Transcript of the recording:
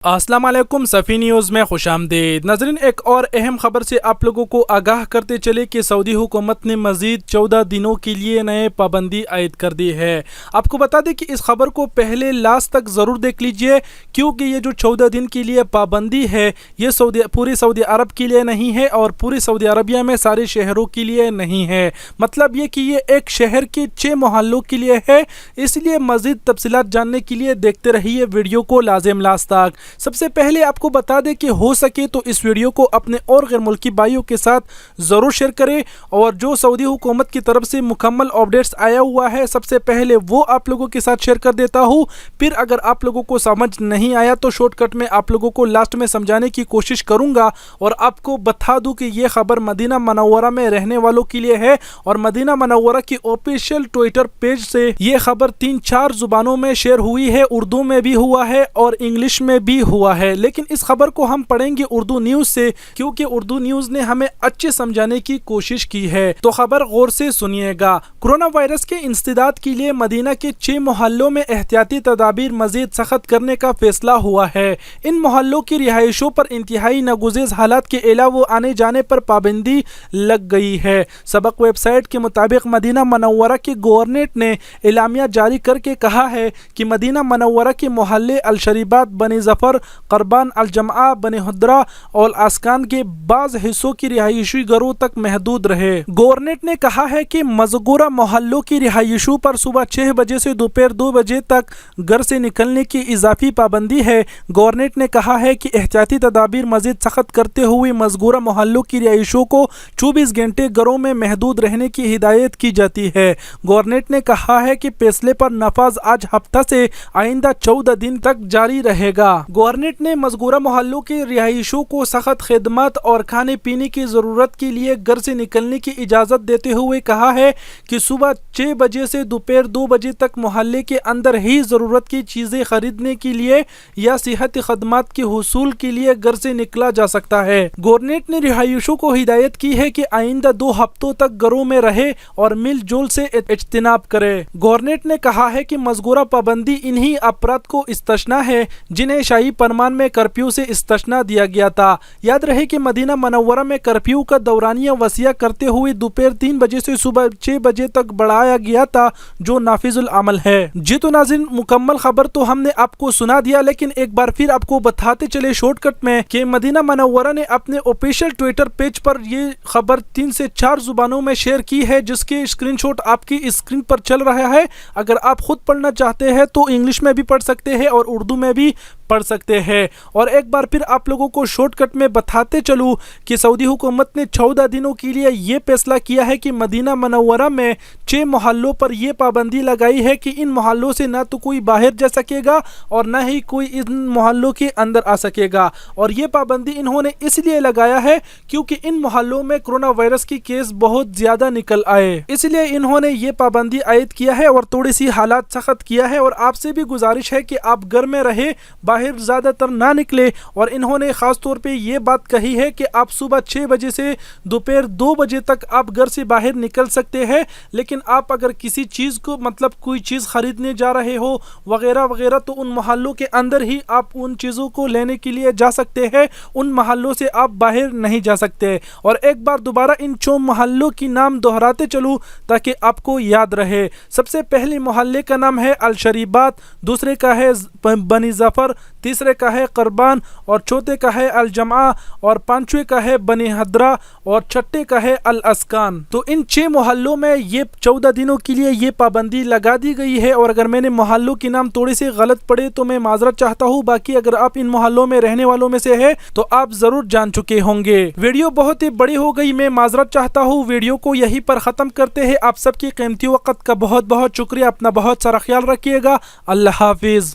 अस्सलाम वालेकुम सफ़ी न्यूज़ में खुश आमदीद। नाज़रीन, एक और अहम खबर से आप लोगों को आगाह करते चले कि सऊदी हुकूमत ने मज़ीद 14 दिनों के लिए नए पाबंदी आयद कर दी है। आपको बता दें कि इस खबर को पहले लास्ट तक ज़रूर देख लीजिए, क्योंकि ये जो 14 दिन के लिए पाबंदी है ये पूरी सऊदी अरब के लिए नहीं है और पूरी सऊदी अरबिया में सारे शहरों के लिए नहीं है। मतलब ये कि ये एक शहर के 6 मोहल्लों के लिए है। इसलिए मज़ीद तफसीलात जानने के लिए देखते रहिए वीडियो को लाजिम लास्ट तक। सबसे पहले आपको बता दें कि हो सके तो इस वीडियो को अपने और गैर मुल्की भाइयों के साथ ज़रूर शेयर करें, और जो सऊदी हुकूमत की तरफ से मुकम्मल अपडेट्स आया हुआ है सबसे पहले वो आप लोगों के साथ शेयर कर देता हूँ। फिर अगर आप लोगों को समझ नहीं आया तो शॉर्टकट में आप लोगों को लास्ट में समझाने की कोशिश करूँगा, और आपको बता दूँ कि ये खबर मदीना मनव्वरा में रहने वालों के लिए है, और मदीना मनव्वरा की ऑफिशियल ट्विटर पेज से ये खबर 3-4 ज़ुबानों में शेयर हुई है। उर्दू में भी हुआ है और इंग्लिश में भी हुआ है, लेकिन इस खबर को हम पढ़ेंगे उर्दू न्यूज़ से, क्योंकि उर्दू न्यूज़ ने हमें अच्छे समझाने की कोशिश की है। तो खबर गौर से सुनिएगा। कोरोना वायरस के इंसदाद के लिए मदीना के 6 मोहल्लों में एहतियाती तदाबीर मजीद सख्त करने का फैसला हुआ है। इन मोहल्लों की रिहाइशों पर इंतहाई नागुज़ेर हालात के अलावा आने जाने पर पाबंदी लग गई है। सबक वेबसाइट के मुताबिक मदीना मनव्वरा के गवर्नमेंट ने एलामिया जारी करके कहा है कि मदीना मनव्वरा के मोहल्ले अलशरीबात, बनी जफर, करबान, अल-जमा, बनी हुद्रा और आस्कान के बाज़ हिस्सों की रिहायशी घरों तक महदूद रहे। गवर्नमेंट ने कहा है कि मज़कूरा मोहल्लों की रिहायशों पर सुबह 6 बजे से दोपहर 2 बजे तक घर से निकलने की इजाफी पाबंदी है। गवर्नमेंट ने कहा है कि एहतियाती तदाबीर मजीद सख्त करते हुए मज़कूरा मोहल्लों की रिहायशों को 24 घंटे घरों में महदूद रहने की हिदायत की जाती है। गवर्नमेंट ने कहा है कि फैसले पर नफाज आज हफ्ता से आइंदा 14 दिन तक जारी रहेगा। गवर्नमेंट ने मज़कूरा मोहल्लों के रिहायशों को सख्त खिदमत और खाने पीने की ज़रूरत के लिए घर से निकलने की इजाज़त देते हुए कहा है कि सुबह 6 बजे से दोपहर 2 बजे तक मोहल्ले के अंदर ही ज़रूरत की चीज़ें खरीदने के लिए या सेहती खदमात के हुसूल के लिए घर से निकला जा सकता है। गवर्नमेंट ने रिहायशों को हिदायत की है कि आइंदा 2 हफ्तों तक घरों में रहे और मिल जुल से इज्तिनाब करे। गवर्नमेंट ने कहा है कि मज़कूरा पाबंदी इन्हीं अफराद को इस्तिस्ना है जिन्हें शाही फरमान में कर्फ्यू से इस्तिस्ना दिया गया था। याद रहे कि मदीना मनव्वरा में कर्फ्यू का दौरानिया वसीया करते हुए दोपहर 3 बजे से सुबह 6 बजे तक बढ़ाया गया था, जो नाफिजुल अमल है। जी तो नाज़रीन, मुकम्मल खबर तो हमने आपको सुना दिया, लेकिन एक बार फिर आपको बताते चले शॉर्टकट में कि मदीना मनव्वरा ने अपने ऑफिशियल ट्विटर पेज पर ये खबर 3 से 4 जुबानों में शेयर की है, जिसके स्क्रीनशॉट आपकी स्क्रीन पर चल रहा है। अगर आप खुद पढ़ना चाहते हैं तो इंग्लिश में भी पढ़ सकते हैं और उर्दू में भी पढ़ सकते हैं। और एक बार फिर आप लोगों को शॉर्टकट में बताते चलूँ कि सऊदी हुकूमत ने 14 दिनों के लिए ये फैसला किया है कि मदीना मनव्वरा में 6 मोहल्लों पर यह पाबंदी लगाई है कि इन मोहल्लों से ना तो कोई बाहर जा सकेगा और ना ही कोई इन मोहल्लों के अंदर आ सकेगा। और ये पाबंदी इन्होंने इसलिए लगाया है क्योंकि इन मोहल्लों में कोरोना वायरस की केस बहुत ज़्यादा निकल आए, इसलिए इन्होंने ये पाबंदी आयद किया है और थोड़ी सी हालात सख्त किया है। और आपसे भी गुजारिश है कि आप घर में रहे, बाहर ज़्यादातर ना निकले। और इन्होंने ख़ास तौर पे ये बात कही है कि आप सुबह 6 बजे से दोपहर 2 बजे तक आप घर से बाहर निकल सकते हैं, लेकिन आप अगर किसी चीज़ को मतलब कोई चीज़ ख़रीदने जा रहे हो वगैरह वगैरह तो उन मोहल्लों के अंदर ही आप उन चीज़ों को लेने के लिए जा सकते हैं, उन मोहल्लों से आप बाहर नहीं जा सकते। और एक बार दोबारा इन 4 मोहल्लों की नाम दोहराते चलूँ ताकि आपको याद रहे। सबसे पहले मोहल्ले का नाम है अलशरीबात, दूसरे का है बनी जफर, तीसरे का है करबान, और चौथे का है अल-जमा, और पांचवें का है बनी हद्रा, और छठे का है अल-अस्कान। तो इन 6 मोहल्लों में ये 14 दिनों के लिए ये पाबंदी लगा दी गई है। और अगर मैंने मोहल्लों के नाम थोड़े से गलत पढ़े तो मैं माजरत चाहता हूँ। बाकी अगर आप इन मोहल्लों में रहने वालों में से है तो आप जरूर जान चुके होंगे। वीडियो बहुत ही बड़ी हो गई, मैं माजरत चाहता हूँ। वीडियो को यहीं पर ख़त्म करते हैं। आप सबकी कीमती वक़्त का बहुत बहुत शुक्रिया। अपना बहुत सारा ख्याल रखिएगा। अल्लाह हाफिज़।